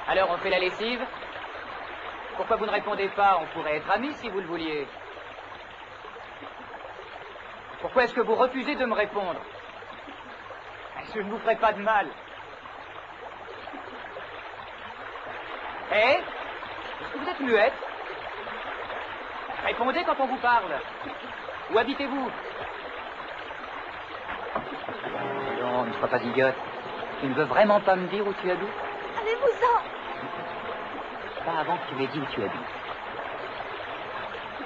Alors on fait la lessive? Pourquoi vous ne répondez pas? On pourrait être amis si vous le vouliez. Pourquoi est-ce que vous refusez de me répondre? Je ne vous ferai pas de mal. Eh? Est-ce que vous êtes muette? Répondez quand on vous parle. Où habitez-vous? Non, ne sois pas idiote. Tu ne veux vraiment pas me dire où tu habites? Allez-vous-en! Pas avant que tu m'aies dit où tu habites.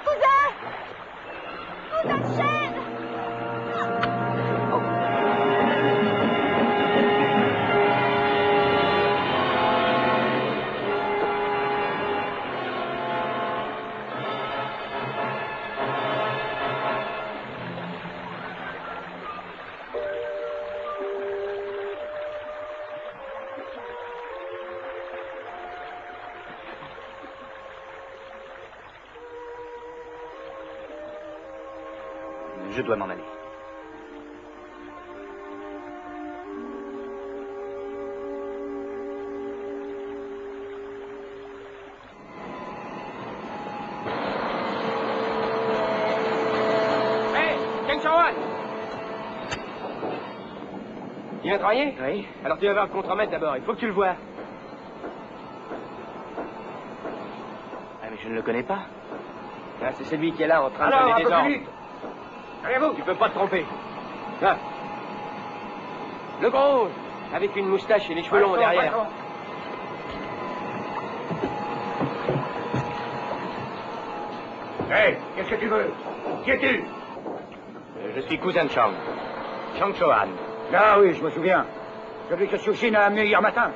Cousin! Cousin Chêne! Je dois m'en aller. Hé, Ken Chawan! Tu viens travailler? Oui. Alors tu vas voir le contremaître d'abord, il faut que tu le vois. Ah, mais je ne le connais pas. Ah, c'est celui qui est là en train de Alors, donner des un peu ordres. plus vite. Allez-vous. Tu peux pas te tromper. Là. Le gros, avec une moustache et les cheveux longs derrière. Hé, qu'est-ce que tu veux? Qui es-tu? Je suis cousin de Chang. Chang Chohan. Ah oui, je me souviens. Celui que Sushin a amené hier matin.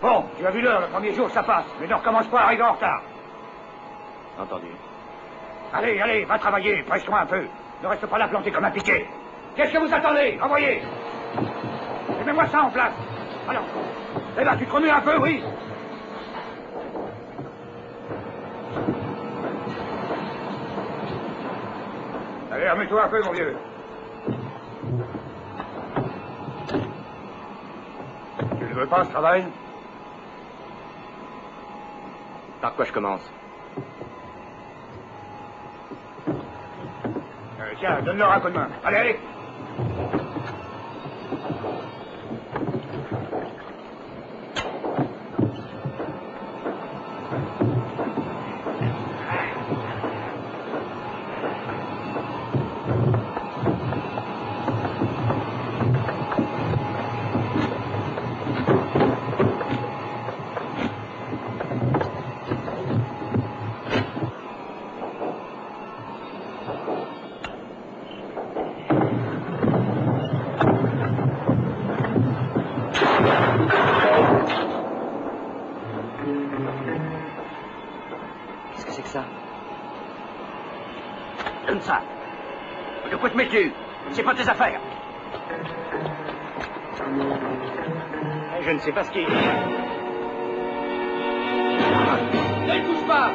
Bon, tu as vu l'heure, le premier jour, ça passe. Mais ne recommence pas à arriver en retard. Entendu. Allez, allez, va travailler, presse-toi un peu. Ne reste pas là planté comme un piquet. Qu'est-ce que vous attendez? Envoyez. Et mets-moi ça en place. Alors, eh ben, tu te remues un peu, oui. Allez, remets-toi un peu, mon vieux. Tu ne veux pas ce travail? Par quoi je commence? Tiens, donne-leur un coup de main. Allez, allez. Qu'est-ce que c'est que ça? Donne ça. De quoi te mets-tu? C'est pas tes affaires. Je ne sais pas ce qu'il... Ne touche pas.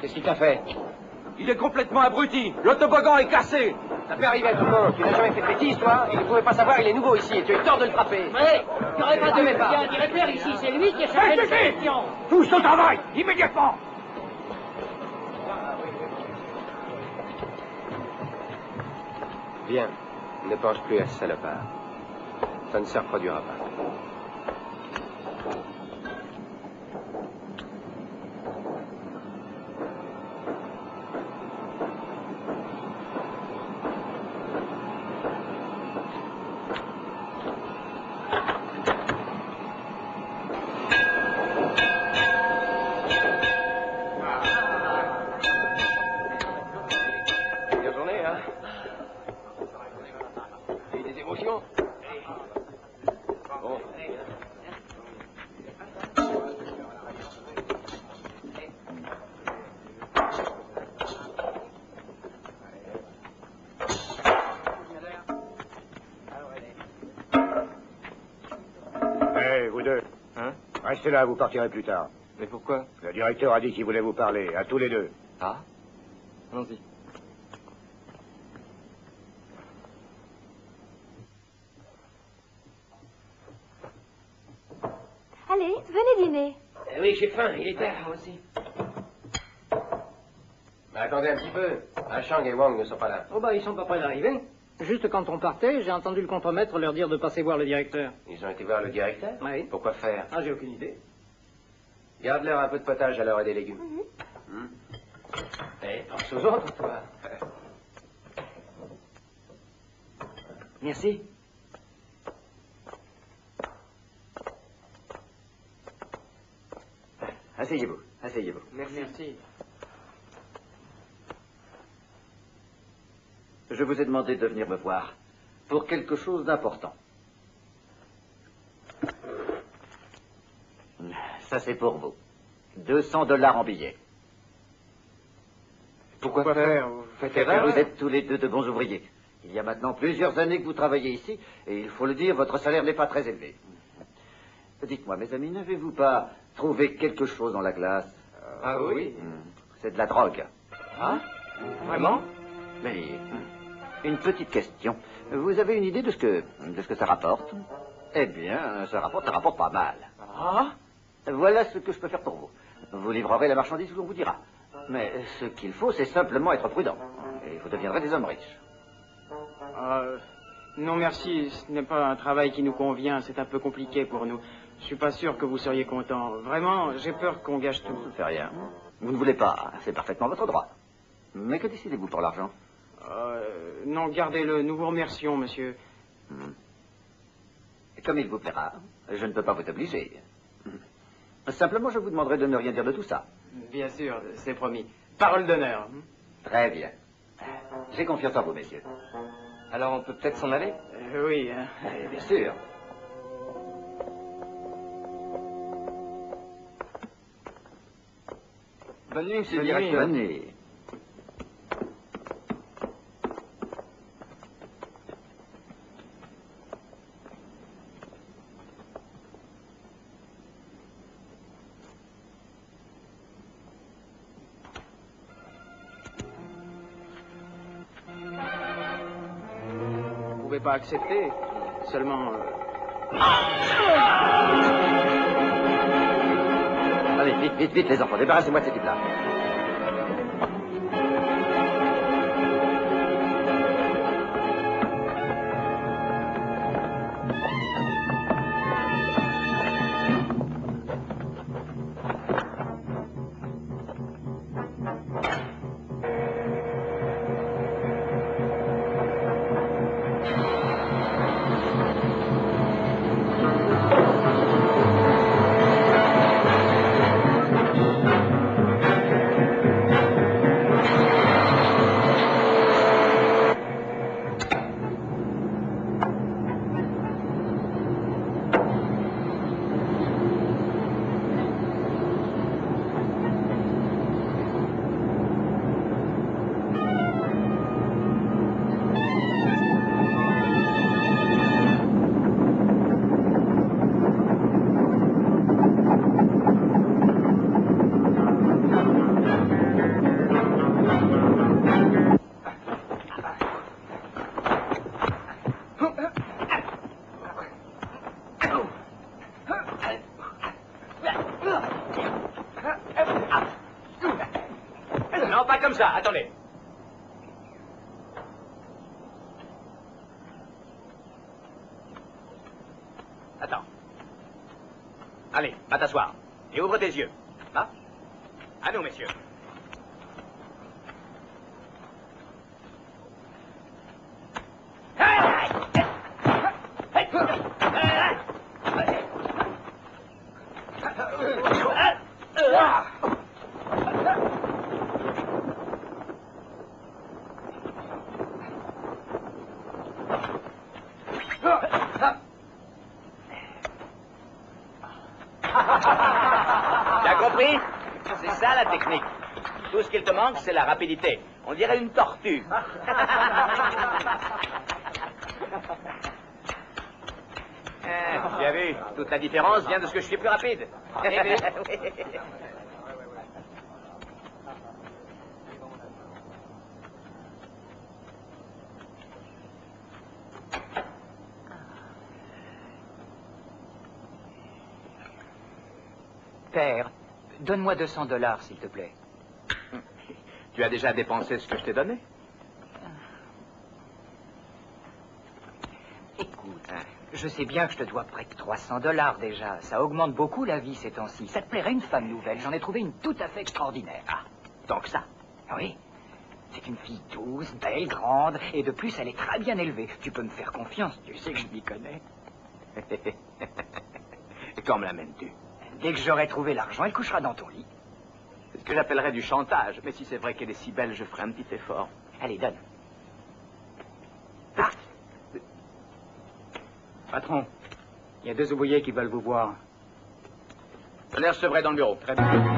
Qu'est-ce qu'il t'a fait? Il est complètement abruti. Le toboggan est cassé. Ça peut arriver à tout le monde. Tu n'as jamais fait de bêtises, toi? Et il ne pouvait pas savoir, il est nouveau ici. Et tu as eu tort de le frapper. Ouais, tu n'aurais pas Tu devais dû. pas. Il y a un directeur ici, c'est lui qui a changé de question. Tous au travail, immédiatement. Bien. Ne pense plus à ce salopard. Ça ne se reproduira pas. Bonne journée, hein? Il y a eu des émotions? Bon. Hé, vous deux. Hein? Restez là, vous partirez plus tard. Mais pourquoi? Le directeur a dit qu'il voulait vous parler, à tous les deux. Ah? Allons-y. venez dîner. Oui, j'ai faim, il est tard. Moi aussi. Mais attendez un petit peu. Chang et Wang ne sont pas là. Oh bah, ils sont pas près d'arriver. Juste quand on partait, j'ai entendu le contremaître leur dire de passer voir le directeur. Ils ont été voir le directeur? Oui. Pourquoi faire? Ah, j'ai aucune idée. Garde-leur un peu de potage à l'heure et des légumes. Eh, pense aux autres, toi. Merci. Asseyez-vous, asseyez-vous. Merci. Je vous ai demandé de venir me voir pour quelque chose d'important. Ça, c'est pour vous. 200 $ en billets. Pourquoi faire? Vous faites Car erreur? vous êtes tous les deux de bons ouvriers. Il y a maintenant plusieurs années que vous travaillez ici, et il faut le dire, votre salaire n'est pas très élevé. Dites-moi, mes amis, n'avez-vous pas trouvé quelque chose dans la glace? Ah oui? C'est de la drogue. Ah? Vraiment? Mais, une petite question. Vous avez une idée de ce que ça rapporte? Eh bien, ça rapporte pas mal. Ah? Voilà ce que je peux faire pour vous. Vous livrerez la marchandise où l'on vous dira. Mais ce qu'il faut, c'est simplement être prudent. Et vous deviendrez des hommes riches. Non, merci. Ce n'est pas un travail qui nous convient. C'est un peu compliqué pour nous. Je suis pas sûr que vous seriez content. Vraiment, j'ai peur qu'on gâche tout. Ça ne fait rien. Vous ne voulez pas. C'est parfaitement votre droit. Mais que décidez-vous pour l'argent? Non, gardez-le. Nous vous remercions, monsieur. Comme il vous plaira. Je ne peux pas vous obliger. Simplement, je vous demanderai de ne rien dire de tout ça. Bien sûr, c'est promis. Parole d'honneur. Très bien. J'ai confiance en vous, messieurs. Alors on peut peut-être s'en aller? Oui. Bien sûr. Bonne nuit, monsieur le Bonne nuit. directeur. Bonne nuit. Vous pouvez pas accepter. Seulement... Allez, vite, vite, vite, les enfants. Débarrassez-moi de ces types-là. Non, pas comme ça, attendez. Attends. Allez, va t'asseoir. Et ouvre tes yeux. Va. À nous, messieurs. T'as compris? C'est ça la technique. Tout ce qu'il te manque, c'est la rapidité. On dirait une tortue. Tu as vu? Toute la différence vient de ce que je suis plus rapide. Père, donne-moi 200 $, s'il te plaît. Tu as déjà dépensé ce que je t'ai donné? Écoute, je sais bien que je te dois près de 300 $ déjà. Ça augmente beaucoup la vie ces temps-ci. Ça te plairait une femme nouvelle? J'en ai trouvé une tout à fait extraordinaire. Ah, tant que ça. Oui. C'est une fille douce, belle, grande, et de plus, elle est très bien élevée. Tu peux me faire confiance, tu sais que je m'y connais. Et quand me l'amènes-tu? Dès que j'aurai trouvé l'argent, elle couchera dans ton lit. C'est ce que j'appellerais du chantage. Mais si c'est vrai qu'elle est si belle, je ferai un petit effort. Allez, donne. Ah! Patron, il y a 2 ouvriers qui veulent vous voir. Je les recevrai dans le bureau. Très bien.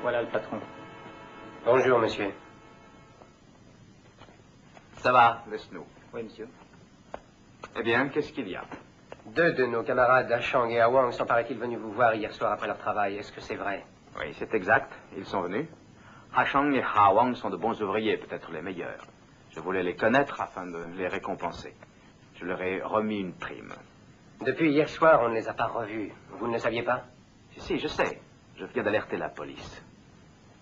Voilà le patron. Bonjour, monsieur. Ça va, laisse-nous. Oui, monsieur. Eh bien, qu'est-ce qu'il y a? 2 de nos camarades, Hachang et Awang, sont paraît-il venus vous voir hier soir après leur travail. Est-ce que c'est vrai? Oui, c'est exact. Ils sont venus. Hachang et Hawang sont de bons ouvriers, peut-être les meilleurs. Je voulais les connaître afin de les récompenser. Je leur ai remis une prime. Depuis hier soir, on ne les a pas revus. Vous ne le saviez pas? Si, je sais. Je viens d'alerter la police.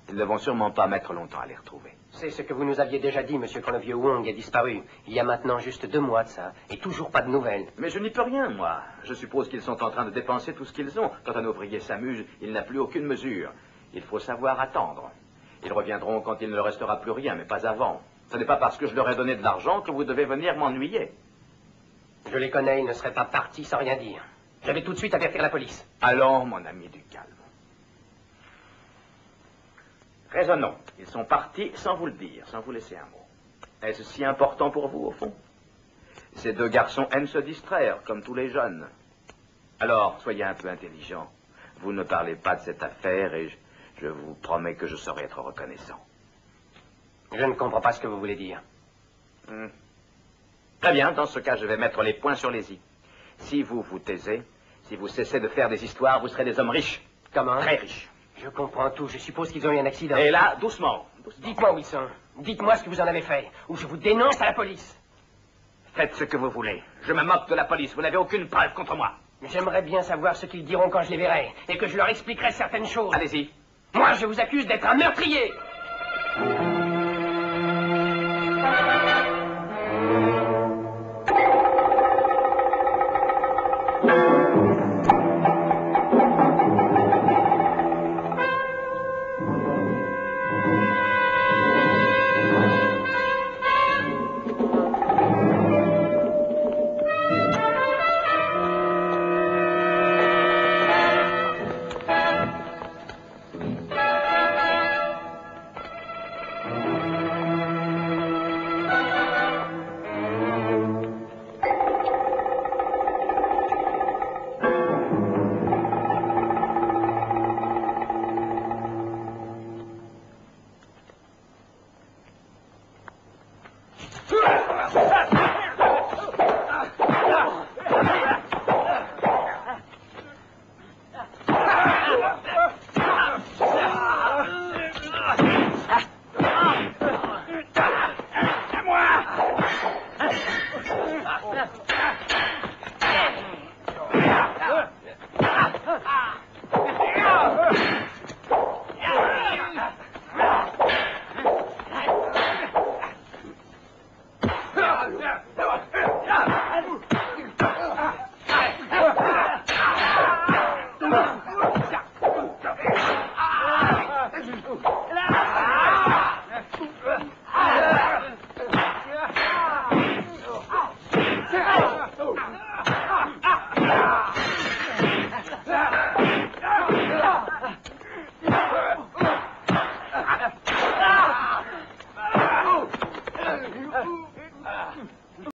Ils ne vont sûrement pas mettre longtemps à les retrouver. C'est ce que vous nous aviez déjà dit, monsieur, quand le vieux Wong a disparu. Il y a maintenant juste 2 mois de ça, et toujours pas de nouvelles. Mais je n'y peux rien, moi. Je suppose qu'ils sont en train de dépenser tout ce qu'ils ont. Quand un ouvrier s'amuse, il n'a plus aucune mesure. Il faut savoir attendre. Ils reviendront quand il ne leur restera plus rien, mais pas avant. Ce n'est pas parce que je leur ai donné de l'argent que vous devez venir m'ennuyer. Je les connais, ils ne seraient pas partis sans rien dire. Je vais tout de suite avertir la police. Allons, mon ami, du calme. Raisonnons. Ils sont partis sans vous le dire, sans vous laisser un mot. Est-ce si important pour vous, au fond? Ces 2 garçons aiment se distraire, comme tous les jeunes. Alors, soyez un peu intelligents. Vous ne parlez pas de cette affaire et je vous promets que je saurai être reconnaissant. Je ne comprends pas ce que vous voulez dire. Très bien, dans ce cas, je vais mettre les points sur les i. Si vous vous taisez, si vous cessez de faire des histoires, vous serez des hommes riches. Comment? Très riches. Je comprends tout. Je suppose qu'ils ont eu un accident. Et là, doucement. Dites-moi, Wilson. Dites-moi ce que vous en avez fait, ou je vous dénonce à la police. Faites ce que vous voulez. Je me moque de la police. Vous n'avez aucune preuve contre moi. J'aimerais bien savoir ce qu'ils diront quand je les verrai, et que je leur expliquerai certaines choses. Allez-y. Moi, je vous accuse d'être un meurtrier.